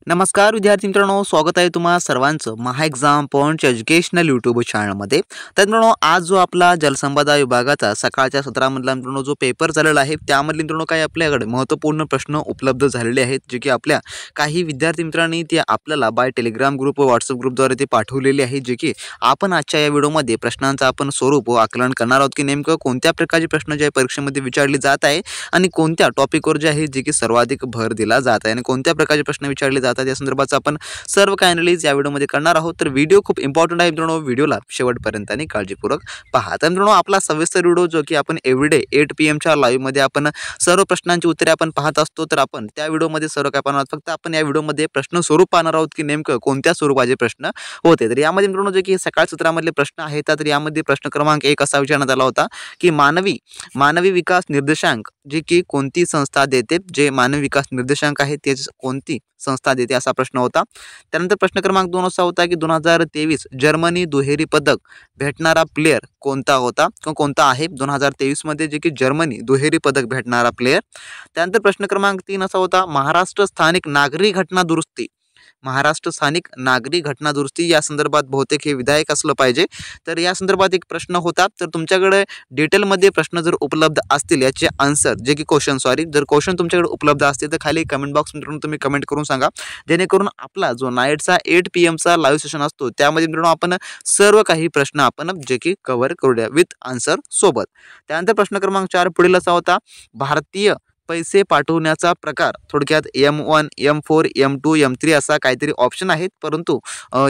नमस्कार विद्यार्थी मित्रांनो, स्वागत आहे तुम्हा सर्वांचं महा एक्झाम पॉइंटच्या एज्युकेशनल यूट्यूब चॅनलमध्ये। तर मित्रांनो, आज जो आपला जलसंपदा विभागाचा सकाळच्या सत्रामधला मित्रांनो जो पेपर झालेला आहे त्यामधले मित्रांनो काही आपल्याकडे महत्त्वपूर्ण प्रश्न उपलब्ध झालेले आहेत, जे की आपल्या काही विद्यार्थी मित्रांनी ते आपल्याला बाय टेलिग्राम ग्रुप व व्हॉट्सअप ग्रुपद्वारे ते पाठवलेले आहे, जे की आपण आजच्या या व्हिडिओमध्ये प्रश्नांचं आपण स्वरूप व आकलन करणार आहोत की नेमकं कोणत्या प्रकारचे प्रश्न जे परीक्षेमध्ये विचारले जात आहे आणि कोणत्या टॉपिकवर जे आहे जे की सर्वाधिक भर दिला जात आहे आणि कोणत्या प्रकारचे प्रश्न विचारले जातात या संदर्भात आपण सर्व काही अनालिसिस या व्हिडिओमध्ये करणार आहोत। तर व्हिडिओ खूप इम्पॉर्टंट आहे मित्रांनो, व्हिडिओला शेवटपर्यंत आणि काळजीपूर्वक पहा। तर मित्रांनो, आपला सविस्तर व्हिडिओ जो की आपण एव्हरीडे 8 PM च्या लाईव्ह मध्ये आपण सर्व प्रश्नांची उत्तरे आपण पाहत असतो, तर आपण त्या व्हिडिओमध्ये सर्व काय पाहणार आहोत, फक्त आपण या व्हिडिओमध्ये प्रश्न स्वरूप पाहणार आहोत की नेमकं कोणत्या स्वरूपाचे प्रश्न होते। तर यामध्ये मित्रांनो जे की सकाळ सत्रामधले प्रश्न आहेत, तर यामध्ये प्रश्न क्रमांक 1 असा विचारण्यात आला होता की मानवी विकास निर्देशांक जे की कोणती संस्था देते, जे मानवी विकास निर्देशांक आहे ते कोणती संस्था देते असा प्रश्न होता। त्यानंतर प्रश्न क्रमांक 2 असा होता की 2023 जर्मनी दुहेरी पदक भेटणारा प्लेयर कोणता होता किंवा कोणता आहे 2023 मध्ये जे की जर्मनी दुहेरी पदक भेटणारा प्लेयर। त्यानंतर प्रश्न क्रमांक 3 असा होता महाराष्ट्र स्थानिक नागरी घटना दुरुस्ती या संदर्भात बहुतेक हे विधायक असलं पाहिजे, तर या संदर्भात एक प्रश्न होता। तर तुमच्याकडे डिटेलमध्ये प्रश्न जर उपलब्ध असतील याचे आन्सर जे की जर क्वेश्चन तुमच्याकडे उपलब्ध असतील तर खाली कमेंट बॉक्स मित्रांनो तुम्ही कमेंट करून सांगा, जेणेकरून आपला जो नाईटचा 8 PM चा लाईव्ह सेशन असतो त्यामध्ये मित्रांनो आपण सर्व काही प्रश्न आपण जे की कव्हर करूया विथ आन्सर सोबत। त्यानंतर प्रश्न क्रमांक 4 पुढील असा होता, भारतीय पैसे पाठवण्याचा प्रकार थोडक्यात M1 M4 M2 M3 असा काहीतरी ऑप्शन आहेत, परंतु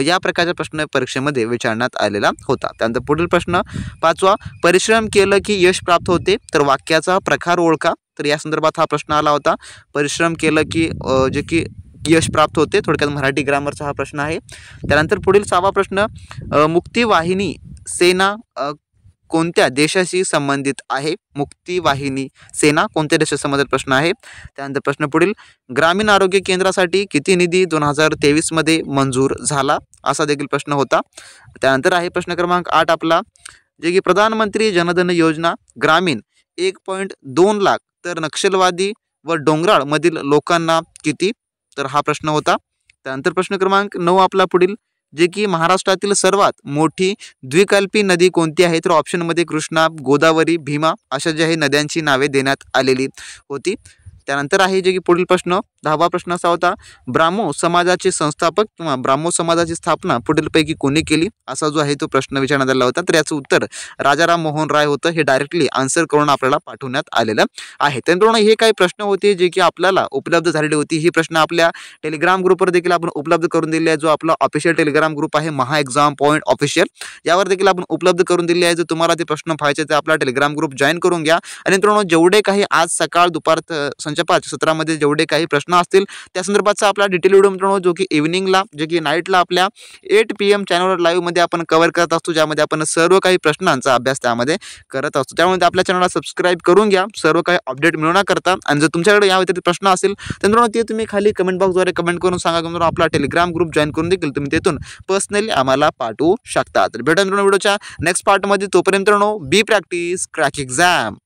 या प्रकारचा प्रश्न परीक्षेमध्ये विचारण्यात आलेला होता। त्यानंतर पुढील प्रश्न 5वा, परिश्रम केलं की यश प्राप्त होते, तर वाक्याचा प्रकार ओळखा। तर या संदर्भात हा प्रश्न आला होता, परिश्रम केलं की जे की यश प्राप्त होते, थोडक्यात मराठी ग्रामरचा हा प्रश्न आहे। त्यानंतर पुढील 6वा प्रश्न, मुक्तिवाहिनी सेना कोणत्या देशाशी संबंधित आहे, मुक्तिवाहिनी सेना कोणत्या देशाशी संबंधित प्रश्न आहे। त्यानंतर प्रश्न पुढील, ग्रामीण आरोग्य केंद्रासाठी किती निधी 2023 मध्ये मंजूर झाला असा देखील प्रश्न होता। त्यानंतर आहे प्रश्न क्रमांक 8 आपला, जे की प्रधानमंत्री जनधन योजना ग्रामीण 1.2 लाख तर नक्षलवादी व डोंगराळ मधील लोकांना किती, तर हा प्रश्न होता। त्यानंतर प्रश्न क्रमांक 9 आपला पुढील, जे की महाराष्ट्रातील सर्वात मोठी द्विकल्पी नदी कोणती आहे, तर ऑप्शनमध्ये कृष्णा, गोदावरी, भीमा अशा ज्या आहे नद्यांची नावे देण्यात आलेली होती। त्यानंतर आहे जे की पुढील प्रश्न 10वा प्रश्न असा होता, ब्राह्मो समाजाचे संस्थापक किंवा ब्राह्मो समाजाची स्थापना पुढीलपैकी कोणी केली असा जो आहे तो प्रश्न विचारण्यात आला होता। तर याचं उत्तर राजाराम मोहन राय होतं, हे डायरेक्टली आन्सर करून आपल्याला पाठवण्यात आलेलं आहे। त्यानंतर हे काही प्रश्न होते जे की आपल्याला उपलब्ध झालेले होते, ही प्रश्न आपल्या टेलिग्राम ग्रुपवर देखील आपण उपलब्ध करून दिले आहे, जो आपला ऑफिशियल टेलिग्राम ग्रुप आहे महा एक्झाम पॉइंट ऑफिशियल, यावर देखील आपण उपलब्ध करून दिले आहे। जर तुम्हाला ते प्रश्न पाहायचे तर आपला टेलिग्राम ग्रुप जॉईन करून घ्या। आणि मित्रांनो, जेवढे काही आज सकाळ दुपार संच सत्रामध्ये जेवढे काही प्रश्न असतील त्या संदर्भातचा आपला डिटेल व्हिडिओ मित्रांनो जो की इव्हनिंगला जे की नाईटला आपल्या 8 PM चॅनलवर लाईव्ह मध्ये आपण कव्हर करत असतो, ज्यामध्ये आपण सर्व काही प्रश्नांचा अभ्यास त्यामध्ये करत असतो। त्यामुळे आपल्या चॅनलला सबस्क्राईब करून घ्या सर्व काही अपडेट मिळवण्याकरता। आणि जर तुमच्याकडे या व्यतिरिक्त प्रश्न असेल तर मित्रांनो ते तुम्ही खाली कमेंट बॉक्सद्वारे कमेंट करून सांगा, मित्रांनो आपला टेलिग्राम ग्रुप जॉईन करून देखील तुम्ही तेथून पर्सनली आम्हाला पाठवू शकता। तर भेटूया मित्रांनो व्हिडिओच्या नेक्स्ट पार्टमध्ये, तोपर्यंत मित्रांनो बी प्रॅक्टिस क्रॅक एक्झाम।